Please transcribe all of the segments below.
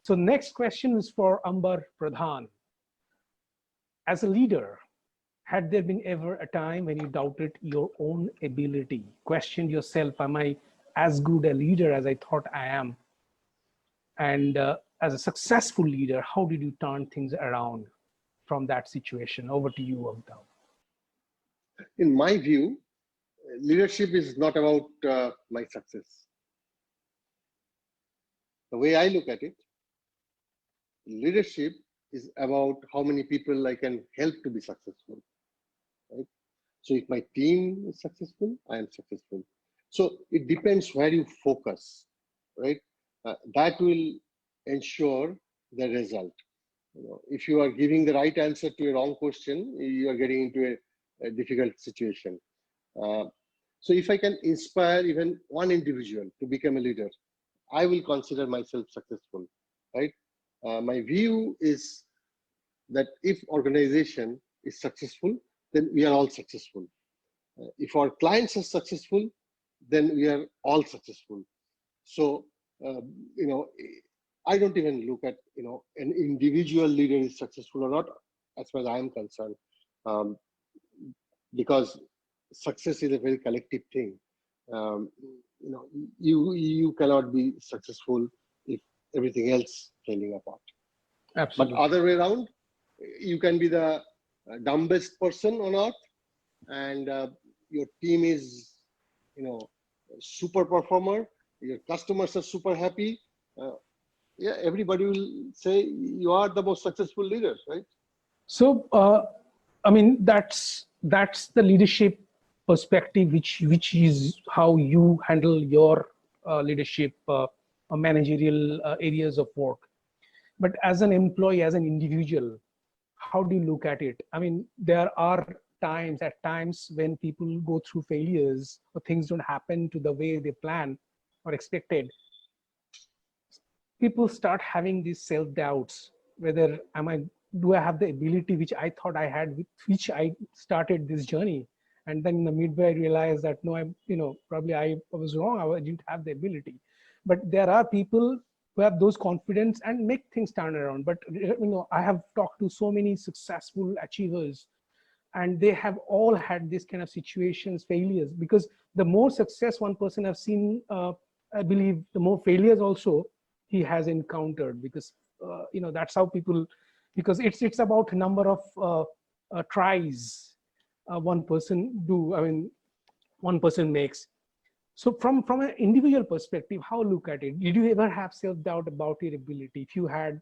So next question is for Ambar Pradhan. As a leader, had there been ever a time when you doubted your own ability, questioned yourself, am I as good a leader as I thought I am? And as a successful leader, how did you turn things around from that situation? Over to you, Amitabh. In my view, leadership is not about my success. The way I look at it, leadership is about how many people I can help to be successful. Right? So if my team is successful, I am successful. So it depends where you focus, right? That will ensure the result. If you are giving the right answer to a wrong question, you are getting into a difficult situation. So if I can inspire even one individual to become a leader, I will consider myself successful, right? My view is that if organization is successful, then we are all successful. If our clients are successful, then we are all successful. So, I don't even look at, an individual leader is successful or not, as far as I am concerned, because success is a very collective thing. You cannot be successful if everything else falling apart. Absolutely. But other way around, you can be the dumbest person on earth, and your team is, super performer. Your customers are super happy. Yeah, everybody will say you are the most successful leader, right? So, I mean, that's the leadership perspective, which is how you handle your leadership, managerial areas of work. But as an employee, as an individual, how do you look at it? I mean, there are at times when people go through failures or things don't happen to the way they plan or expected. People start having these self-doubts, whether do I have the ability which I thought I had, with which I started this journey. And then in the midway, I realized that no, probably I was wrong. I didn't have the ability. But there are people who have those confidence and make things turn around. But I have talked to so many successful achievers, and they have all had this kind of situations, failures, because the more success one person has seen, I believe the more failures also he has encountered, because that's how people, because it's about a number of tries one person makes. So from an individual perspective, how look at it? Did you ever have self-doubt about your ability? If you had,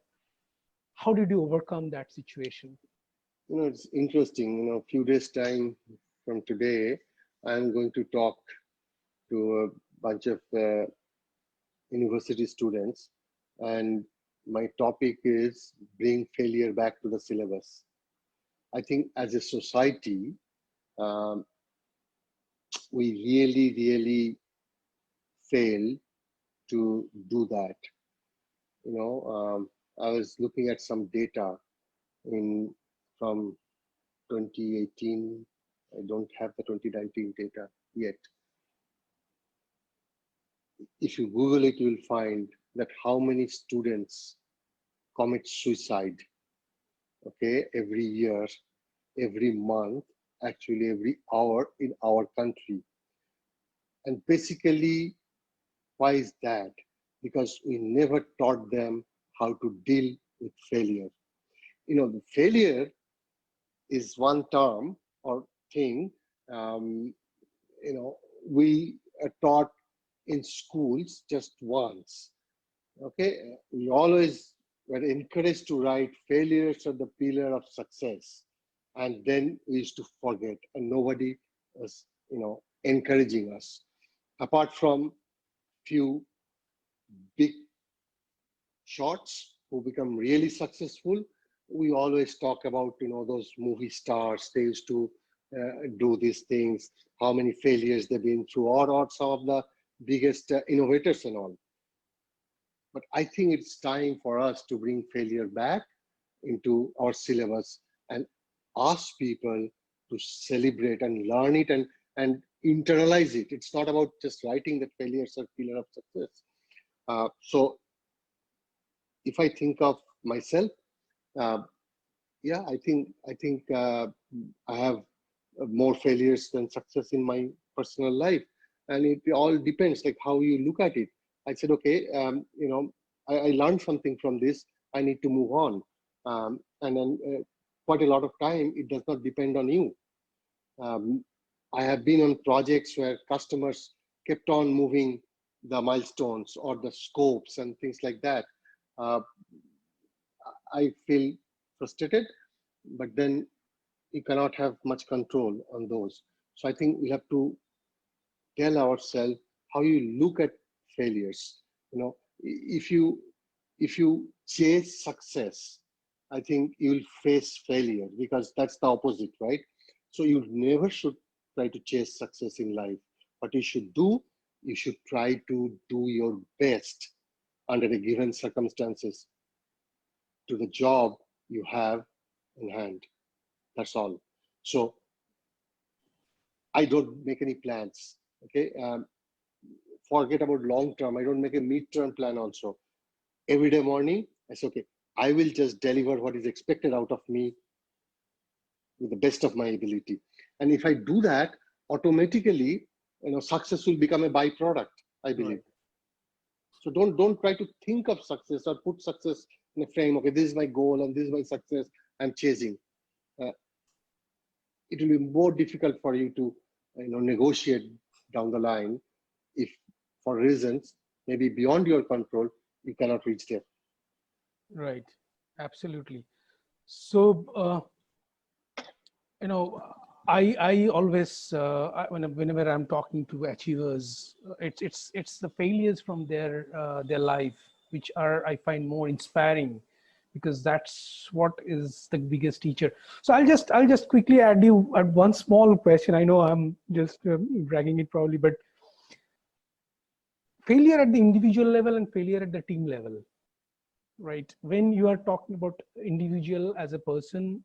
how did you overcome that situation? It's interesting. A few days time from today, I'm going to talk to a bunch of university students, and my topic is bring failure back to the syllabus. I think as a society, we really fail to do that. I was looking at some data from 2018. I don't have the 2019 data yet. If you Google it, you will find that how many students commit suicide, okay, every year, every month, actually every hour in our country. And basically, why is that? Because we never taught them how to deal with failure. The failure is one term or thing, we are taught in schools just once. Okay, we always were encouraged to write failures are the pillar of success, and then we used to forget, and nobody was, encouraging us. Apart from few big shots who become really successful, we always talk about, those movie stars. They used to do these things, how many failures they've been through, or some of the biggest innovators and all. But I think it's time for us to bring failure back into our syllabus and ask people to celebrate and learn it and internalize it. It's not about just writing that failures are pillar of success. So if I think of myself, uh, yeah, I think I have more failures than success in my personal life, and it all depends like how you look at it. I said, okay, I learned something from this. I need to move on, and then quite a lot of time it does not depend on you. Um, I have been on projects where customers kept on moving the milestones or the scopes and things like that. Uh, I feel frustrated, but then you cannot have much control on those. So I think we have to tell ourselves how you look at failures. You know, if you chase success, I think you'll face failure because that's the opposite, right? So you never should try to chase success in life. What you should do, you should try to do your best under the given circumstances to the job you have in hand. That's all. So I don't make any plans. Okay. Forget about long term. I don't make a mid-term plan also. Every day morning, I say, okay, I will just deliver what is expected out of me with the best of my ability. And if I do that, automatically, success will become a byproduct, I believe. Right. So don't try to think of success or put success in a frame. Okay, this is my goal and this is my success I'm chasing. Uh, it will be more difficult for you to negotiate down the line if for reasons maybe beyond your control you cannot reach there. Right. Absolutely. So, you know, I always whenever I'm talking to achievers, it's the failures from their life which are, I find, more inspiring, because that's what is the biggest teacher. So I'll just quickly add one small question. I know I'm just dragging it probably, but failure at the individual level and failure at the team level, right? When you are talking about individual as a person,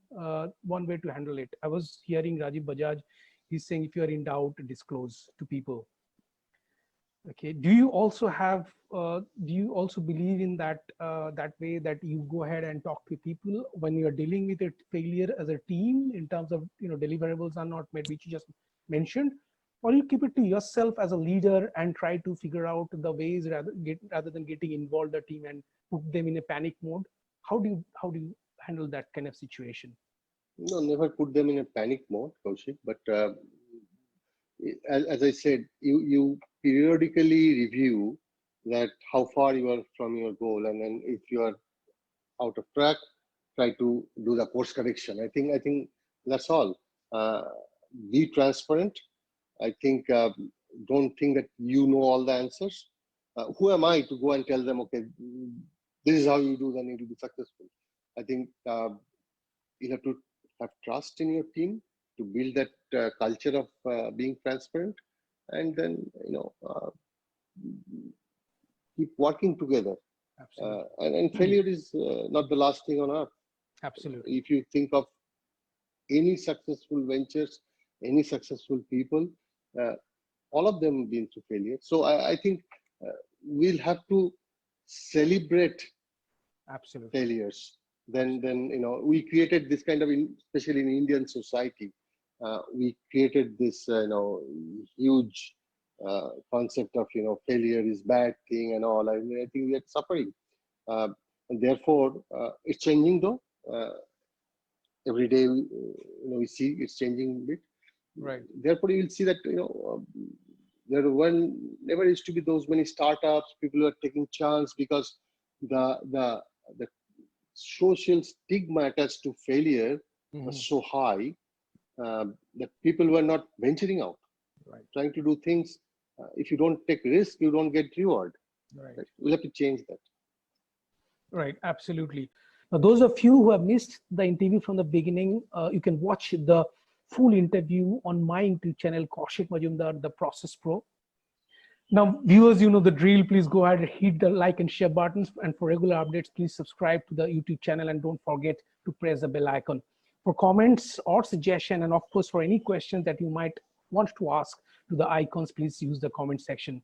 one way to handle it, I was hearing Rajiv Bajaj, he's saying if you are in doubt, disclose to people. Okay, do you also have do you also believe in that way, that you go ahead and talk to people when you are dealing with a failure as a team in terms of deliverables are not met, which you just mentioned, or you keep it to yourself as a leader and try to figure out the ways rather than getting involved the team and put them in a panic mode? How do you handle that kind of situation? No, never put them in a panic mode, Kaushik. But as I said, you periodically review that how far you are from your goal, and then if you are out of track, try to do the course correction. I think that's all. Uh, be transparent. I think don't think that you know all the answers. Who am I to go and tell them, okay, this is how you do, then you'll be successful. I think you have to have trust in your team to build that culture of being transparent, and then keep working together. Absolutely. And failure is not the last thing on earth. Absolutely. If you think of any successful ventures, any successful people, uh, all of them been through failure. So I think we'll have to celebrate Absolutely. failures. Then we created this kind of, especially in Indian society, we created this huge concept of failure is bad thing and all. I mean, I think we are suffering, and therefore it's changing though. Every day we see it's changing a bit. Right. Therefore you will see that there one never used to be those many startups. People are taking chance because the the the social stigma attached to failure was Mhm. so high, that people were not venturing out, Right. trying to do things. If you don't take risk, you don't get reward. Right. Right? We'll have to change that. Right, absolutely. Now, those of you who have missed the interview from the beginning, you can watch the full interview on my YouTube channel, Kaushik Majumder, The Process Pro. Now, viewers, you know the drill. Please go ahead and hit the like and share buttons. And for regular updates, please subscribe to the YouTube channel and don't forget to press the bell icon. For comments or suggestion, and of course, for any questions that you might want to ask to the icons, please use the comment section.